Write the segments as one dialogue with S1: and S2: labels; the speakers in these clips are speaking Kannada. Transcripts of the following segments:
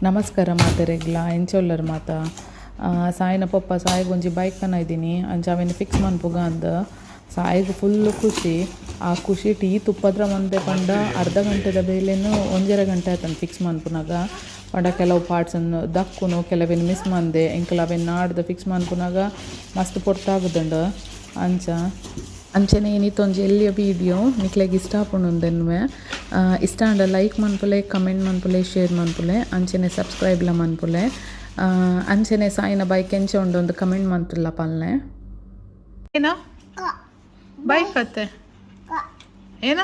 S1: ನಮಸ್ಕಾರ ಮಾತೆರೆಗ್ಲ ಎಂಚೊಲ್ಲರು ಮಾತ ಸಾಯಿನ ಪಪ್ಪ ಸಾಯಿಗೊಂಜಿ ಬೈಕ್ ಇದ್ದೀನಿ ಅಂಚ ಅವೇನು ಫಿಕ್ಸ್ ಮನ್ಪುಗ ಅಂದ ಸಾಯಿಗೆ ಫುಲ್ಲು ಖುಷಿ. ಆ ಖುಷಿ ಟೀ ತುಪ್ಪದ್ರ ಮಂದೆ ಪಂಡ ಅರ್ಧ ಗಂಟೆದ ಬೇಲೇನು 1.5 ಗಂಟೆ ಆಯ್ತಾನೆ ಫಿಕ್ಸ್ ಮನ್ಪುನಾಗ. ಪಂಡ ಕೆಲವು ಪಾರ್ಟ್ಸನ್ನು ದಕ್ಕುನು ಕೆಲವೇನು ಮಿಸ್ ಮಂದೆ ಎಂಕಲ್ ಅವೇನು ನಾಡ್ದು ಫಿಕ್ಸ್ ಮನ್ಪುನಾಗ ಮಸ್ತ್ ಪೊರ್ತಾಗುದಂಡು ಅಂಚನೆ ಏನಿತ್ತೊಂಜಿ ಎಲ್ಲಿಯ ವೀಡಿಯೋ ನಿಕ್ಲೆಗೆ ಇಷ್ಟ ಆಪುಂಡುಂದೆನ್ವೆ ಇಷ್ಟ ಅಂಡ ಲೈಕ್ ಮನ್ಪುಲೆ, ಕಮೆಂಟ್ ಮನ್ಪುಲೆ, ಶೇರ್ ಮನ್ಪುಲೆ, ಅಂಚನೆ ಸಬ್ಸ್ಕ್ರೈಬ್ಲ ಮನ್ಪುಲೆ. ಅಂಚನೆ ಸಾಯಿನ ಬೈಕ್ ಎಂಚ ಉಂಡು ಒಂದು ಕಮೆಂಟ್ ಮನ್ಪುಲ್ಲ ಪಲ್ಲೆ. ಏನ ಬೈಕ್ ಅತ್ತೆ ಏನ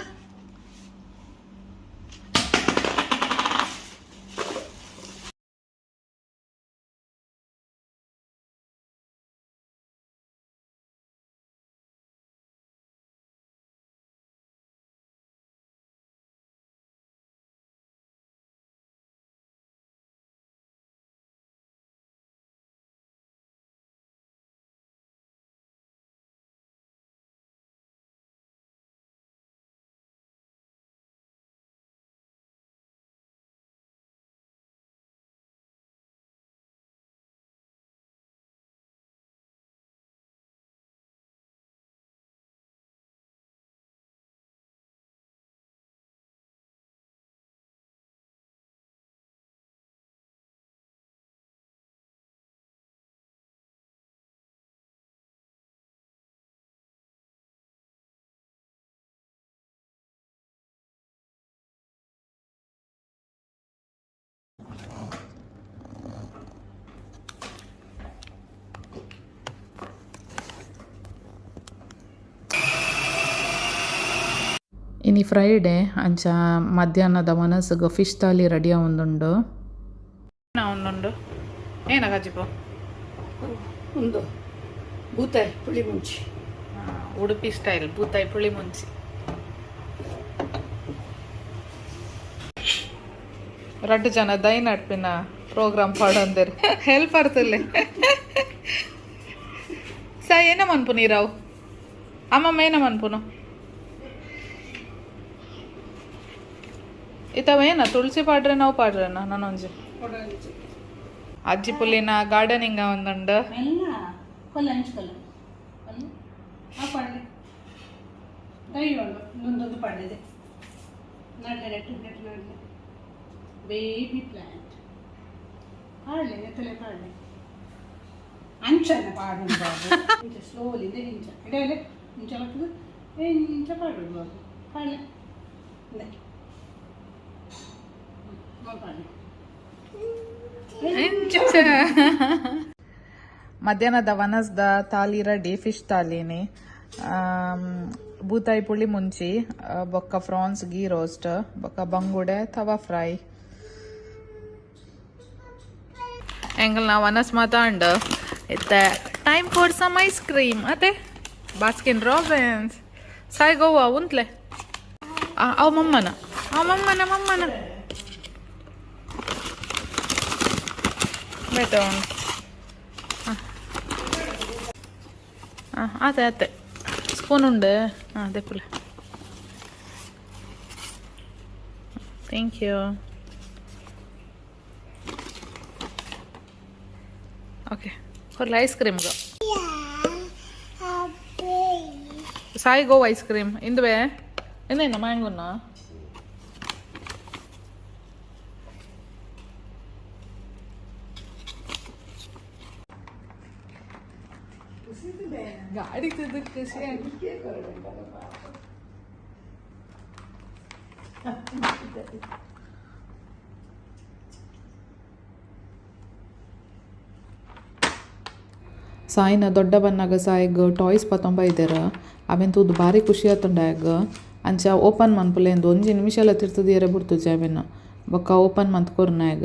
S1: ಇನಿ ಫ್ರೈಡೇ ಅಂಚ ಮಧ್ಯಾಹ್ನದ ಮನಸ್ಸಿಗೆ ಫಿಶ್ ಥಾಲಿ ರೆಡಿ ಆವೊಂದುಂಡು. ಏನ ಗಜಿಪು
S2: ಒಂದು ಬೂತಾಯಿ ಪುಳಿ ಮುಂಚಿ
S1: ಉಡುಪಿ ಸ್ಟೈಲ್ ಬೂತಾಯಿ ಪುಳಿ ಮುಂಚಿ. ರಡ್ಡು ಜನ ದೈ ನಡ್ಪಿನ ಪ್ರೋಗ್ರಾಮ್ ಪಾಡಂದೇರು ಹೆಲ್ಪ್ ಆಗ್ತಲ್ಲೇ ಸ ಏನ ಮನ್ಪು ನೀರಾವು ಅಮ್ಮಮ್ಮ ಏನ ಮನ್ಪುನು ಇತವೇನ ತುಳಸಿ ಪಾಡ್ರೆ ನಾವು ಪಾಡ್ರೆನ ನಾನೊಂಜಿ ಅಜ್ಜಿ ಪುಲ್ಲಿನ ಗಾರ್ಡನಿಂಗ್ ಒಂದುಂಡು
S2: ಪಡೆದೆ ಬೇಬಿ ಪ್ಲಾಂಟ್ ಪಾಡಲೆ ಎತ್ತಲೆ ಪಾಡಲೆ ಅಂಚನೆ ಪಾಡೋದು ಬಾಬು ಇಂಚ ಸ್ಲೋಲಿಂದ ಇಂಚ ಇಡಲೆ ಇಂಚ ಹಾಕಿದ್ರು ಇಂಚ ಪಾಡೋದು ಬಾಬು ಪಾಡಲೆ
S1: ಮಧ್ಯಾಹ್ನದ ವನಸ್ದ ಥಾಲಿ ರೆಡಿ ಫಿಶ್ ಥಾಲಿನಿ. ಬೂತಾಯಿ ಪುಳಿ ಮುಂಚಿ ಬೊಕ್ಕ ಫ್ರಾನ್ಸ್ ಗೀ ರೋಸ್ಟ್ ಬೊಕ್ಕ ಬಂಗುಡೆ ತವಾ ಫ್ರೈ. ಎಂಗಲ್ ನಾ ವನಸ್ ಮಾತಾಂಡ ಇತ್ತ time for some ice cream ಅತ್ತೆ ಬಾಸ್ಕಿನ್ ರಾಬಿನ್ಸ್ ಸಾಯ್ ಗೋವಾ ಉಂತ್ಲೆ ಅವ ಮಮ್ಮನ ಬೇಟ ಅತ್ತೆ ಸ್ಪೂನ್ ಉಂಡು ಅದೇ ಪುಲೆ ಥ್ಯಾಂಕ್ ಯು. ಓಕೆ ಹೊರ್ಲ ಐಸ್ ಕ್ರೀಮ್ಗೆ ಸಾಯಿ ಗೋವಾ ಐಸ್ ಕ್ರೀಮ್ ಇಂದುವೆ ಎಂದೇನ ಮ್ಯಾಂಗೋನ ಗಾಡಿ ಖುಷಿ ಸಾಯಿನ ದೊಡ್ಡ ಬನ್ನಾಗ ಸಾಯಿಗ್ ಟಾಯ್ಸ್ ಪತ್ತೊಂಬೈದೆರ ಅವೆನ್ ತೂದು ಭಾರಿ ಖುಷಿ ಆತುಂಡಾಗ ಅಂಚ ಓಪನ್ ಮನ್ಪುಲೆ ಎಂದು 1 ನಿಮಿಷ ಎಲ್ಲ ತಿರ್ತದಿಯರೆ ಬಿಡ್ತುಜೆ ಅವೆನ್ ಬೊಕ್ಕ ಓಪನ್ ಮಂತ್ಕೊರ್ನಾಗ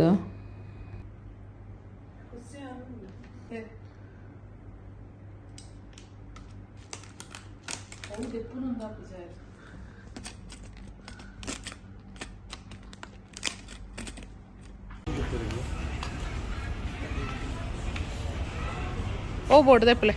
S1: ಓ ಬೋರ್ಡ್ ದೆಪ್ಪಲೆ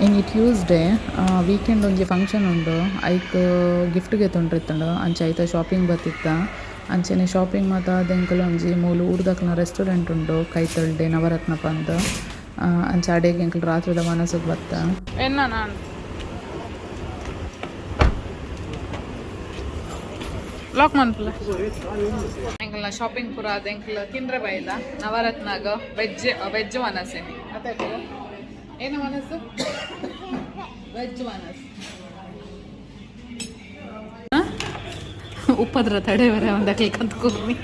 S1: ಇನ್ನು ಟ್ಯೂಸ್ಡೇ ವೀಕೆಂಡ್ ಒಂಜಿ ಫಂಕ್ಷನ್ ಉಂಡು ಐಕ್ ಗಿಫ್ಟ್ಗೆ ತೊಂಡ್ರಿತ್ತಂಡು ಅಂಚೆ ಐತ ಶಾಪಿಂಗ್ ಬತ್ತಿತ್ತ ಅಂಚೆನೆ ಶಾಪಿಂಗ್ ಮಾತ ಆದೆಂಕಲ್ ಒಂಜಿ ಮೂಲು ಊರ್ದಕ್ಲ ರೆಸ್ಟೋರೆಂಟ್ ಉಂಡು ಕೈತೊಳ್ಡೆ ನವರತ್ನ ಪಂದ್ ಅಂಚೆ ಅಡೆಗೆ ಎಂಕಲ್ ರಾತ್ರಿದ ಮನಸ್ಸಿಗೆ ಬತ್ತ ನಾನು ಲಾಕ್ ಮನ್ಪುಲ ಎಂಕಲ್ನ ಶಾಪಿಂಗ್ ಪೂರ ಆದ ಎಂಕಲ್ ತಿಂದ್ರೆ ಬೈದ ನವರತ್ನಾಗ ವೆಜ್ ಮನಸ್ಸೇನಿ ಅದೇ ಏನು ಮನಸ್ಸು ವೆಜ್ ಮನಸ್ಸು ಉಪ್ಪದ್ರ ತಡೆ ಬರ ಒಂದಕ್ಕೆ ಕತ್ಕೊಮ್ಮಿ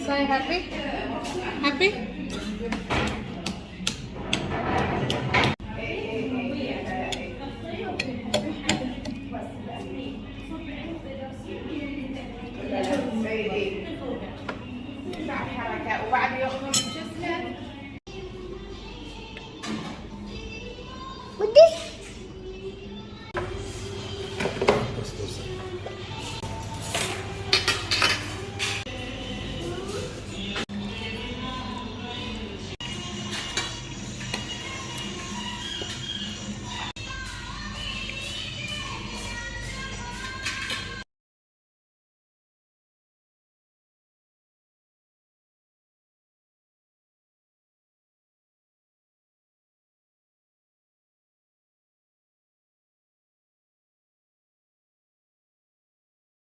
S1: Say happy? Happy?